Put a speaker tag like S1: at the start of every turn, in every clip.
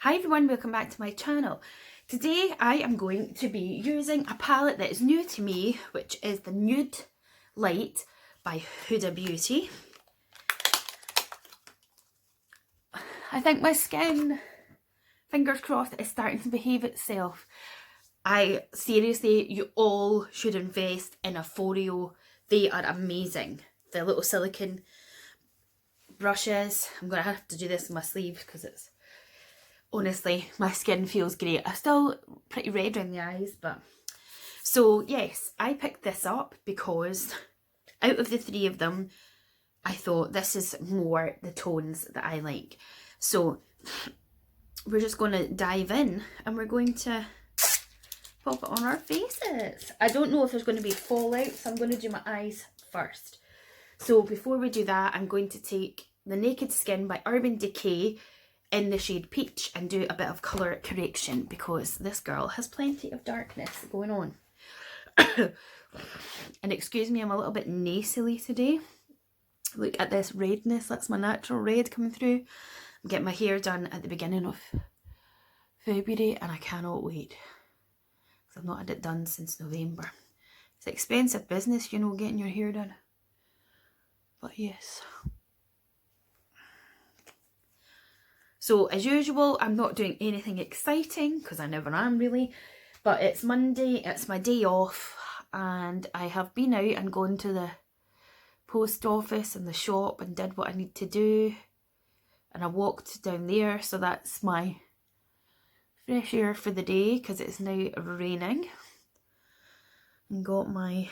S1: Hi everyone, welcome back to my channel. Today I am going to be using a palette that is new to me, which is the Nude Light by Huda Beauty. I think my skin, fingers crossed, is starting to behave itself. Seriously, you all should invest in a Foreo. They are amazing. The little silicone brushes. I'm going to have to do this in my sleeve because it's, honestly, my skin feels great. I'm still pretty red around the eyes, but... So, yes, I picked this up because out of the three of them, I thought this is more the tones that I like. So, we're just going to dive in and we're going to pop it on our faces. I don't know if there's going to be fallout, so I'm going to do my eyes first. So, before we do that, I'm going to take the Naked Skin by Urban Decay in the shade Peach and do a bit of colour correction because this girl has plenty of darkness going on. And excuse me, I'm a little bit nasally today. Look at this redness, that's my natural red coming through. I'm getting my hair done at the beginning of February and I cannot wait because I've not had it done since November. It's expensive business, you know, getting your hair done. But yes. So as usual, I'm not doing anything exciting because I never am really, but it's Monday, it's my day off and I have been out and gone to the post office and the shop and did what I need to do and I walked down there, so that's my fresh air for the day because it's now raining, and got my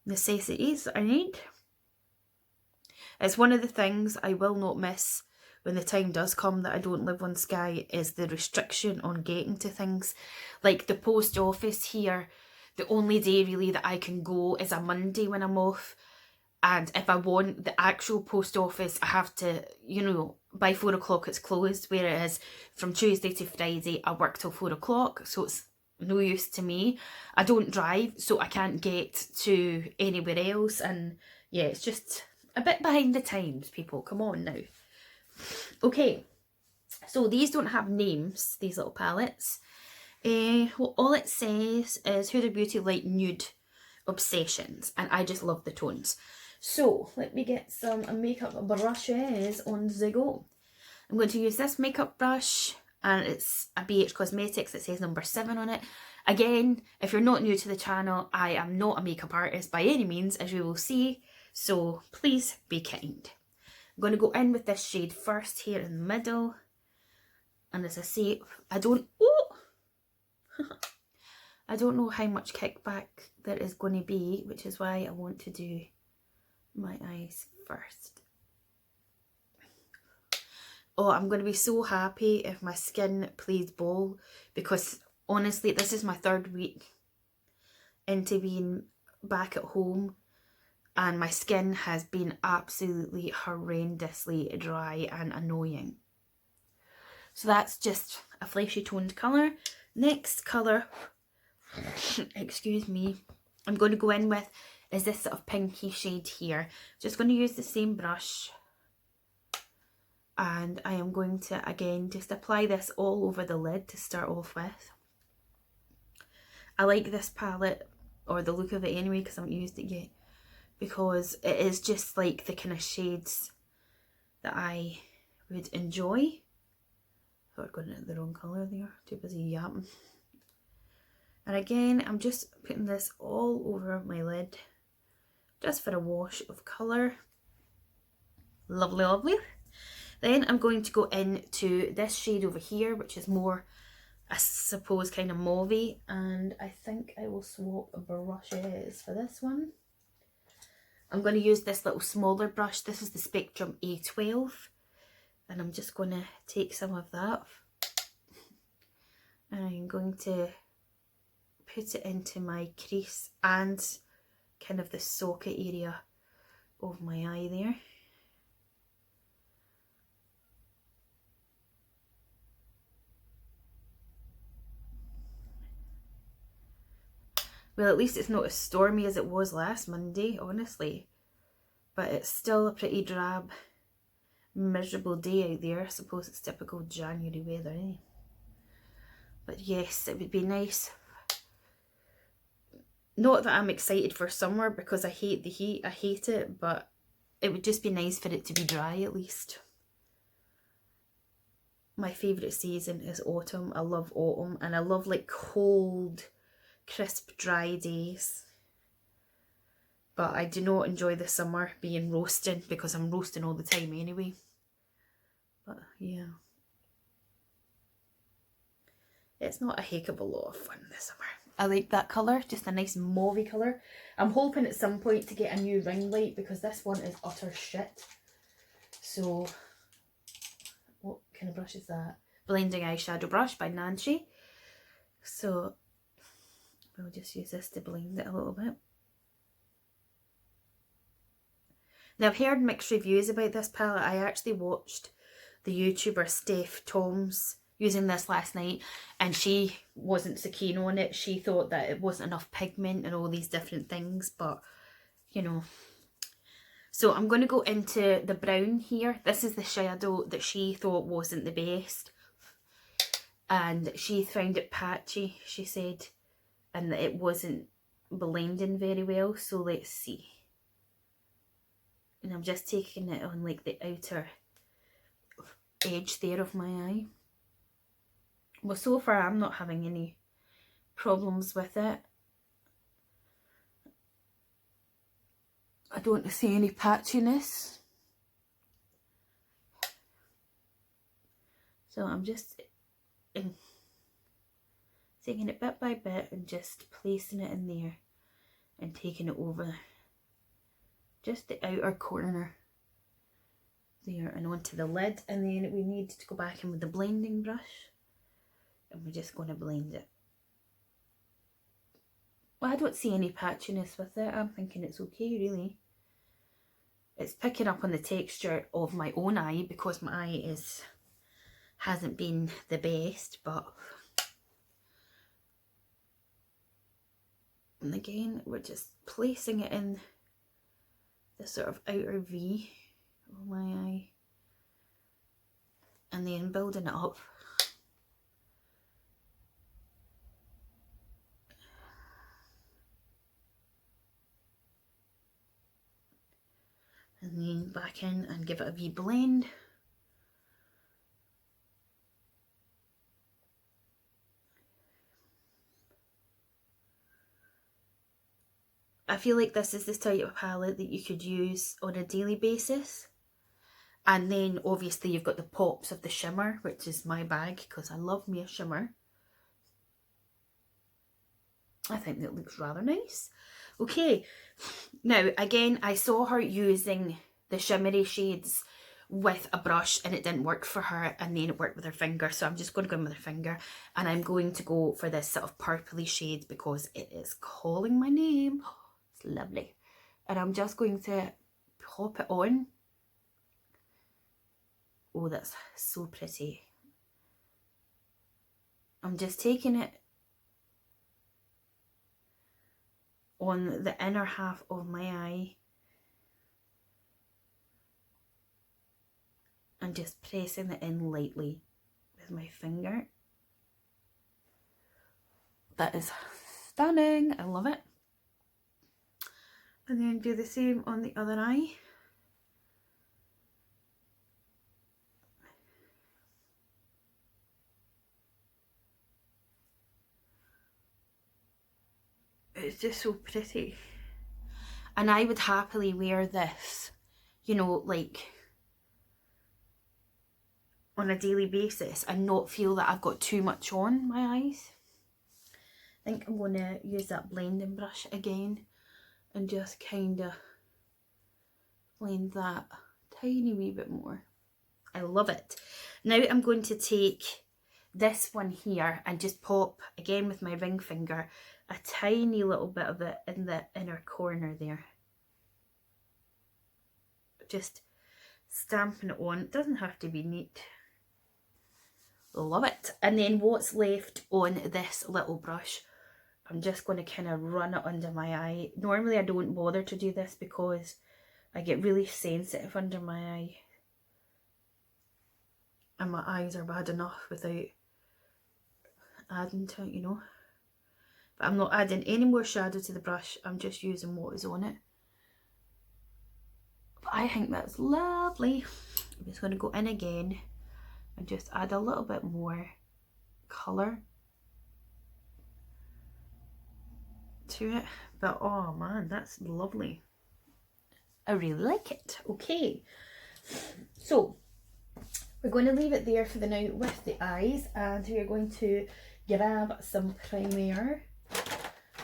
S1: necessities that I need. It's one of the things I will not miss when the time does come that I don't live on Skye, is the restriction on getting to things. Like the post office here, the only day really that I can go is a Monday when I'm off. And if I want the actual post office, I have to, you know, by 4 o'clock it's closed. Whereas from Tuesday to Friday, I work till 4 o'clock. So it's no use to me. I don't drive, so I can't get to anywhere else. And yeah, it's just a bit behind the times, people. Come on now. Okay, so these don't have names, these little palettes. Well, all it says is Huda Beauty Light Nude Obsessions, and I just love the tones. So let me get some makeup brushes on the go. I'm going to use this makeup brush, and it's a BH Cosmetics. It says number 7 on it. Again, if you're not new to the channel, I am not a makeup artist by any means, as you will see, so please be kind. I'm going to go in with this shade first here in the middle. And as I say, I don't know how much kickback there is going to be, which is why I want to do my eyes first. Oh, I'm going to be so happy if my skin plays ball, because honestly, this is my 3rd week into being back at home. And my skin has been absolutely horrendously dry and annoying. So that's just a fleshy toned colour. Next colour, excuse me, I'm going to go in with is this sort of pinky shade here. Just going to use the same brush. And I am going to, again, just apply this all over the lid to start off with. I like this palette, or the look of it anyway, because I haven't used it yet. Because it is just like the kind of shades that I would enjoy. Oh, I'm going into the wrong colour there, too busy yapping. And again, I'm just putting this all over my lid, just for a wash of colour. Lovely, lovely. Then I'm going to go into this shade over here, which is more, I suppose, kind of mauvey. And I think I will swap brushes for this one. I'm going to use this little smaller brush. This is the Spectrum A12. And I'm just going to take some of that. And I'm going to put it into my crease and kind of the socket area of my eye there. Well, at least it's not as stormy as it was last Monday, honestly. But it's still a pretty drab miserable day out there. I suppose it's typical January weather, eh? But yes, it would be nice. Not that I'm excited for summer because I hate the heat, I hate it, but it would just be nice for it to be dry at least. My favourite season is autumn. I love autumn, and I love like cold, crisp, dry days. But I do not enjoy the summer being roasting because I'm roasting all the time anyway. But yeah. It's not a heck of a lot of fun this summer. I like that colour, just a nice mauvey colour. I'm hoping at some point to get a new ring light because this one is utter shit. So, what kind of brush is that? Blending Eyeshadow Brush by Nancy. So, we'll just use this to blend it a little bit. Now, I've heard mixed reviews about this palette. I actually watched the YouTuber Steph Toms using this last night, and she wasn't so keen on it. She thought that it wasn't enough pigment and all these different things, but you know. So I'm going to go into the brown here. This is the shadow that she thought wasn't the best, and she found it patchy, she said, and that it wasn't blending very well. So let's see. And I'm just taking it on like the outer edge there of my eye. Well, so far I'm not having any problems with it. I don't see any patchiness. So I'm just taking it bit by bit and just placing it in there and taking it over just the outer corner there and onto the lid. And then we need to go back in with the blending brush. And we're just going to blend it. Well, I don't see any patchiness with it. I'm thinking it's okay, really. It's picking up on the texture of my own eye because my eye hasn't been the best, but... And again, we're just placing it in the sort of outer V of my eye. And then building it up. And then back in and give it a wee blend. I feel like this is the type of palette that you could use on a daily basis. And then obviously you've got the pops of the shimmer, which is my bag because I love me a shimmer. I think that looks rather nice. Okay, now again, I saw her using the shimmery shades with a brush and it didn't work for her, and then it worked with her finger, so I'm just going to go in with her finger, and I'm going to go for this sort of purpley shade because it is calling my name. It's lovely. And I'm just going to pop it on. Oh, that's so pretty. I'm just taking it on the inner half of my eye and just pressing it in lightly with my finger. That is stunning. I love it. And then do the same on the other eye. It's just so pretty. And I would happily wear this, you know, like on a daily basis and not feel that I've got too much on my eyes. I think I'm going to use that blending brush again and just kind of blend that tiny wee bit more. I love it. Now I'm going to take this one here and just pop, again with my ring finger, a tiny little bit of it in the inner corner there. Just stamping it on. It doesn't have to be neat. Love it. And then what's left on this little brush, I'm just going to kind of run it under my eye. Normally I don't bother to do this because I get really sensitive under my eye. and my eyes are bad enough without adding to it, you know. But I'm not adding any more shadow to the brush, I'm just using what is on it. But I think that's lovely. I'm just going to go in again and just add a little bit more colour to it. But oh man, that's lovely. I really like it. Okay, so we're going to leave it there for the now with the eyes, and we are going to grab some primer.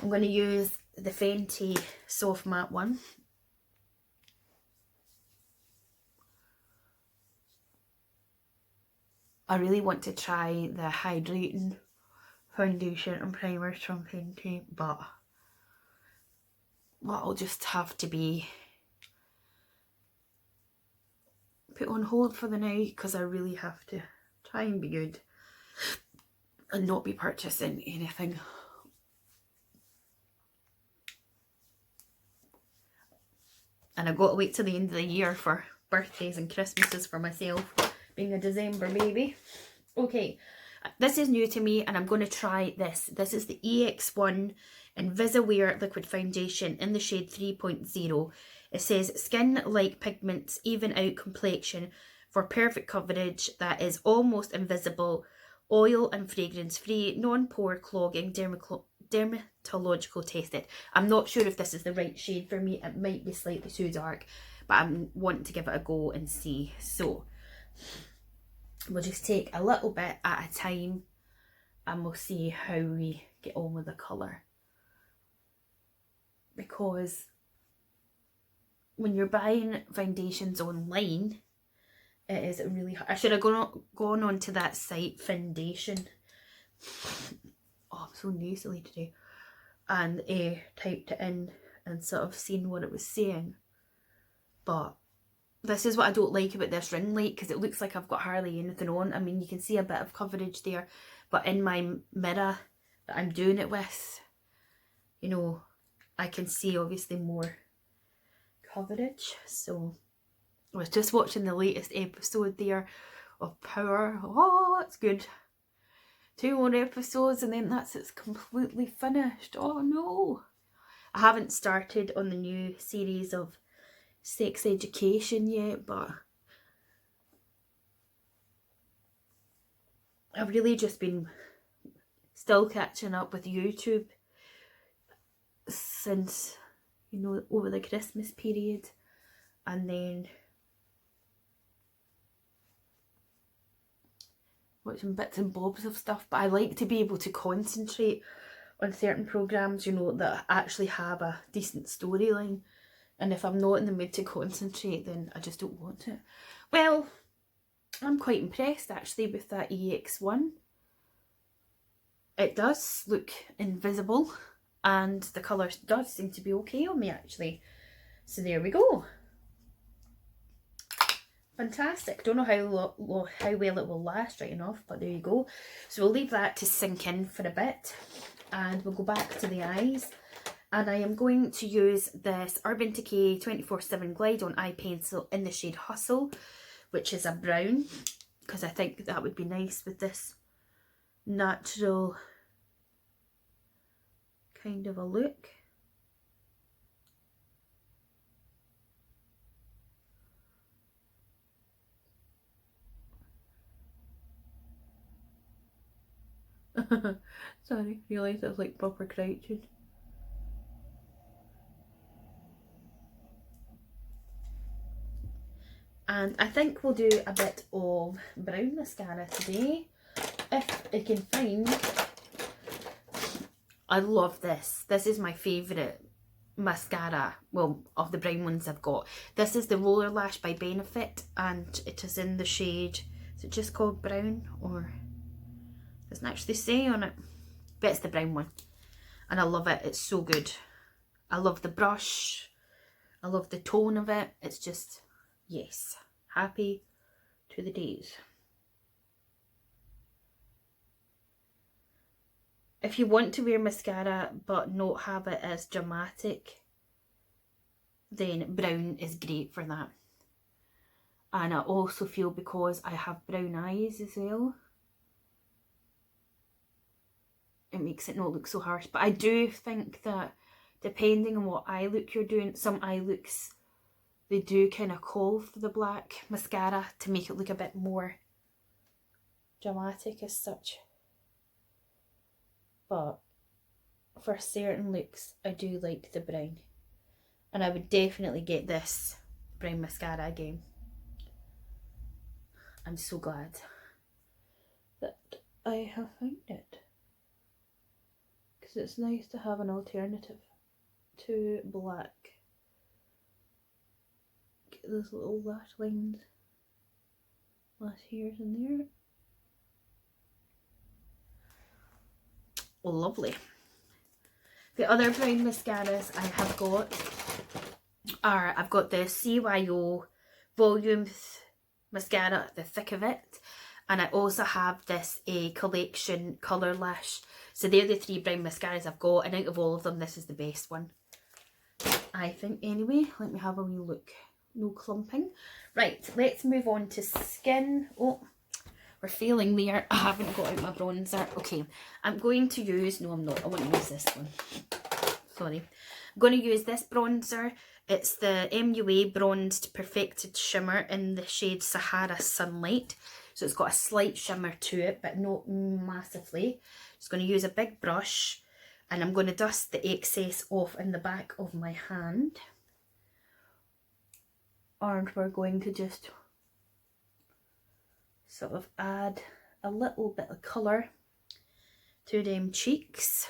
S1: I'm going to use the Fenty Soft Matte one. I really want to try the hydrating foundation and primers from Fenty, but that'll just have to be put on hold for the now, because I really have to try and be good and not be purchasing anything. And I've got to wait till the end of the year for birthdays and Christmases for myself, being a December baby. Okay, this is new to me and I'm going to try this. This is the EX1 Invisiwear Liquid Foundation in the shade 3.0. It says skin-like pigments, even out complexion for perfect coverage that is almost invisible, oil and fragrance free, non-pore clogging, dermatological tested. I'm not sure if this is the right shade for me. It might be slightly too dark, but I'm wanting to give it a go and see. So we'll just take a little bit at a time and we'll see how we get on with the colour. Because when you're buying foundations online, it is really hard. I should have gone on to that site, Foundation. Oh, I'm so nasally today. And typed it in and sort of seen what it was saying. But this is what I don't like about this ring light, because it looks like I've got hardly anything on. I mean, you can see a bit of coverage there, but in my mirror that I'm doing it with, you know, I can see obviously more coverage. So I was just watching the latest episode there of Power. Oh, it's good. 2 more episodes and then it's completely finished. Oh no. I haven't started on the new series of Sex Education yet, but I've really just been still catching up with YouTube since, you know, over the Christmas period, and then watching bits and bobs of stuff. But I like to be able to concentrate on certain programs, you know, that actually have a decent storyline. And if I'm not in the mood to concentrate, then I just don't want it. Well, I'm quite impressed actually with that EX1. It does look invisible and the colour does seem to be okay on me actually. So there we go. Fantastic. Don't know how well it will last right enough, but there you go. So we'll leave that to sink in for a bit and we'll go back to the eyes. And I am going to use this Urban Decay 24/7 Glide on eye pencil in the shade Hustle, which is a brown, because I think that would be nice with this natural kind of a look. Sorry, realised I was like proper crouching. And I think we'll do a bit of brown mascara today, if I can find. I love this. This is my favourite mascara, well, of the brown ones I've got. This is the Roller Lash by Benefit, and it is in the shade, is it just called brown, or doesn't actually say on it, but it's the brown one. And I love it, it's so good. I love the brush, I love the tone of it, it's just, yes, happy to the days. If you want to wear mascara but not have it as dramatic, then brown is great for that. And I also feel because I have brown eyes as well, it makes it not look so harsh. But I do think that depending on what eye look you're doing, some eye looks, they do kind of call for the black mascara to make it look a bit more dramatic as such. But for certain looks, I do like the brown. And I would definitely get this brown mascara again. I'm so glad that I have found it. Because it's nice to have an alternative to black. Get those little lash lines, lash hairs in there. Oh, lovely. The other brown mascaras I have got are, I've got the CYO Volume mascara, the thick of it, and I also have this collection colour lash. So they're the 3 brown mascaras I've got, and out of all of them, this is the best one, I think. Anyway, let me have a wee look. No clumping. Right, let's move on to skin. Oh, we're failing there. I haven't got out my bronzer. Okay, I'm going to use, no I'm not, I want to use this one. Sorry. I'm going to use this bronzer. It's the MUA Bronzed Perfected Shimmer in the shade Sahara Sunlight. So it's got a slight shimmer to it, but not massively. Just going to use a big brush, and I'm going to dust the excess off in the back of my hand. And we're going to just sort of add a little bit of colour to them cheeks.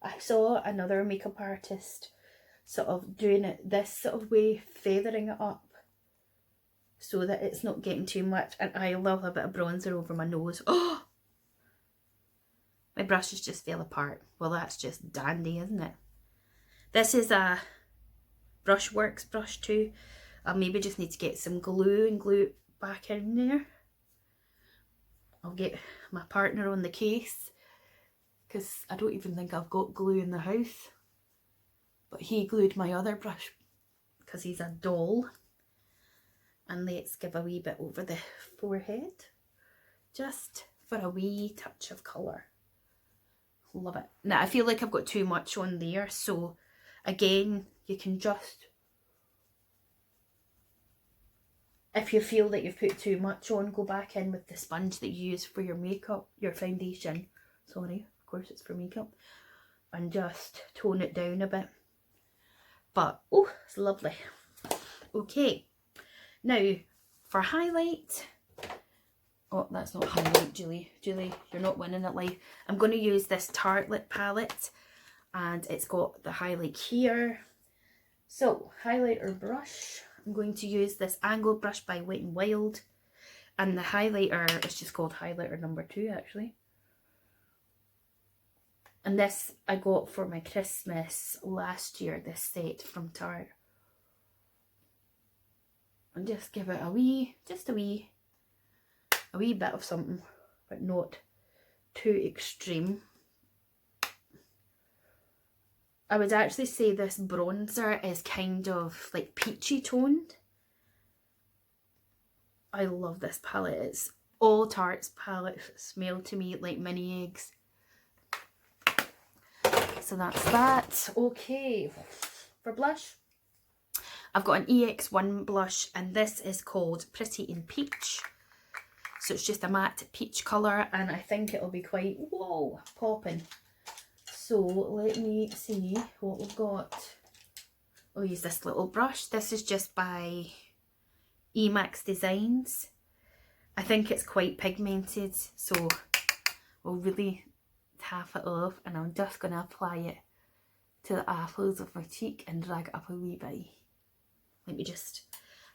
S1: I saw another makeup artist sort of doing it this sort of way, feathering it up so that it's not getting too much, and I love a bit of bronzer over my nose. Oh! My brushes just fell apart. Well, that's just dandy, isn't it? This is a Brushworks brush too. I maybe just need to get some glue and glue it back in there. I'll get my partner on the case, because I don't even think I've got glue in the house. But he glued my other brush because he's a doll. And let's give a wee bit over the forehead, just for a wee touch of colour. Love it. Now I feel like I've got too much on there, so again, you can just, if you feel that you've put too much on, go back in with the sponge that you use for your makeup, your foundation. Sorry, of course it's for makeup. And just tone it down a bit. But, oh, it's lovely. Okay, now for highlight. Oh, that's not highlight, Julie. Julie, you're not winning at life. I'm going to use this Tartelette palette, and it's got the highlight here. So, highlighter brush. I'm going to use this angled brush by Wet n Wild, and the highlighter is just called highlighter number 2 actually. And this I got for my Christmas last year, this set from Tarte. And just give it a wee, just a wee bit of something, but not too extreme. I would actually say this bronzer is kind of like peachy toned. I love this palette. It's all Tarte's palettes smell to me like mini eggs. So that's that. Okay, for blush, I've got an EX1 blush, and this is called Pretty in Peach. So it's just a matte peach colour, and I think it'll be quite, whoa, popping. So let me see what we've got. I'll use this little brush. This is just by Emax Designs. I think it's quite pigmented, so we'll really tap it off, and I'm just going to apply it to the apples of my cheek and drag it up a wee bit. Let me just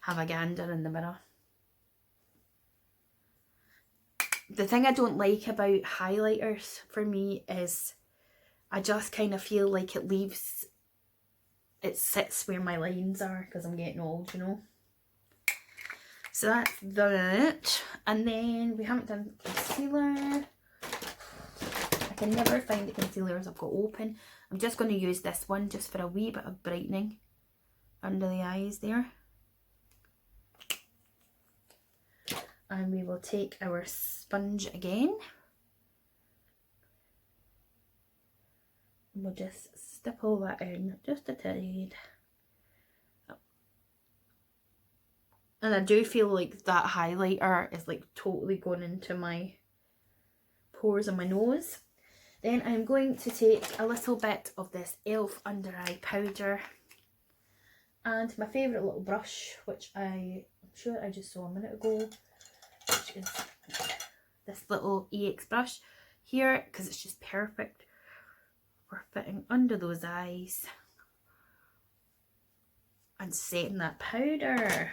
S1: have a gander in the mirror. The thing I don't like about highlighters for me is I just kind of feel like it sits where my lines are because I'm getting old, you know. So that's that. And then we haven't done concealer. I can never find the concealers I've got open. I'm just going to use this one just for a wee bit of brightening under the eyes there. And we will take our sponge again. And we'll just stipple that in just a tad. And I do feel like that highlighter is like totally going into my pores on my nose. Then I'm going to take a little bit of this e.l.f. under eye powder and my favourite little brush, which I'm sure I just saw a minute ago, which is this little EX brush here, because it's just perfect for fitting under those eyes and setting that powder.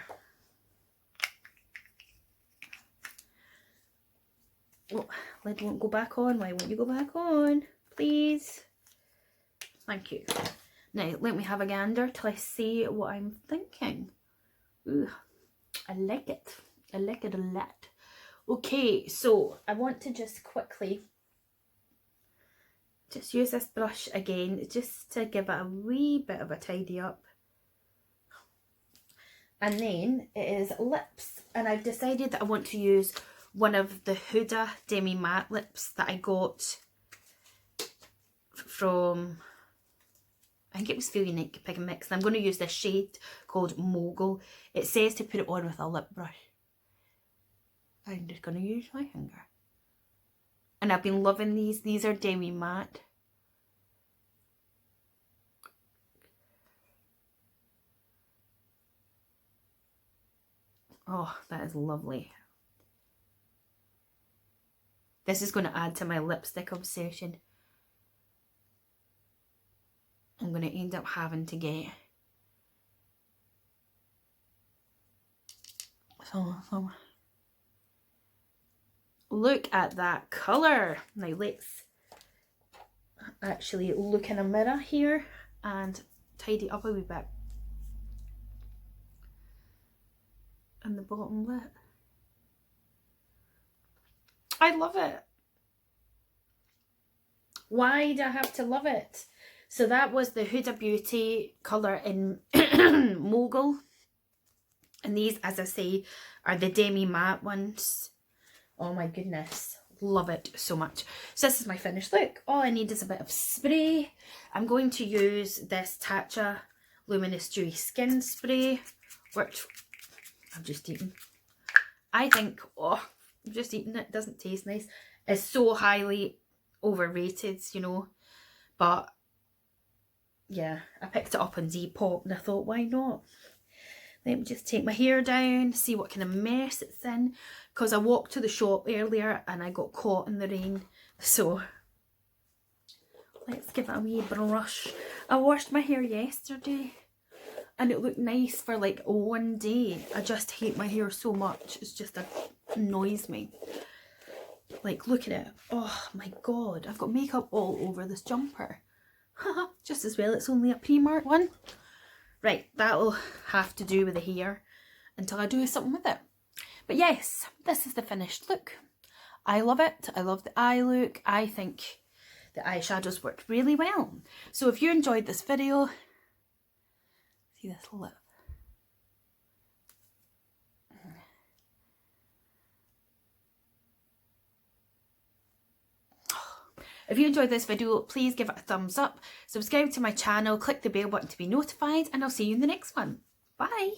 S1: Oh, lid won't go back on. Why won't you go back on? Please. Thank you. Now, let me have a gander till I see what I'm thinking. Ooh, I like it. I like it a lot. Okay, so I want to just quickly just use this brush again, just to give it a wee bit of a tidy up. And then it is lips. And I've decided that I want to use one of the Huda Demi Matte lips that I got from, I think it was Feel Unique Pick and Mix. And I'm going to use this shade called Mogul. It says to put it on with a lip brush. I'm just going to use my finger. And I've been loving these. These are Demi Matte. Oh, that is lovely. This is going to add to my lipstick obsession. I'm going to end up having to get some. Look at that colour. Now let's actually look in a mirror here and tidy up a wee bit. And the bottom lip. I love it. Why do I have to love it? So that was the Huda Beauty colour in Mogul. And these, as I say, are the Demi Matte ones. Oh my goodness. Love it so much. So this is my finished look. All I need is a bit of spray. I'm going to use this Tatcha Luminous Dewy Skin Spray, which I've just eaten. I think, oh, I've just eaten it. Doesn't taste nice. It's so highly overrated, you know. But yeah, I picked it up on Depop and I thought, why not? Let me just take my hair down, see what kind of mess it's in. Because I walked to the shop earlier and I got caught in the rain. So let's give it a wee brush. I washed my hair yesterday and it looked nice for like one day. I just hate my hair so much. It's just, it annoys me. Like, look at it. Oh my god. I've got makeup all over this jumper. Just as well it's only a Primark one. Right, that'll have to do with the hair until I do something with it. But yes, this is the finished look. I love it. I love the eye look. I think the eyeshadows work really well. So if you enjoyed this video, see this lip. If you enjoyed this video, please give it a thumbs up, subscribe to my channel, click the bell button to be notified, and I'll see you in the next one. Bye!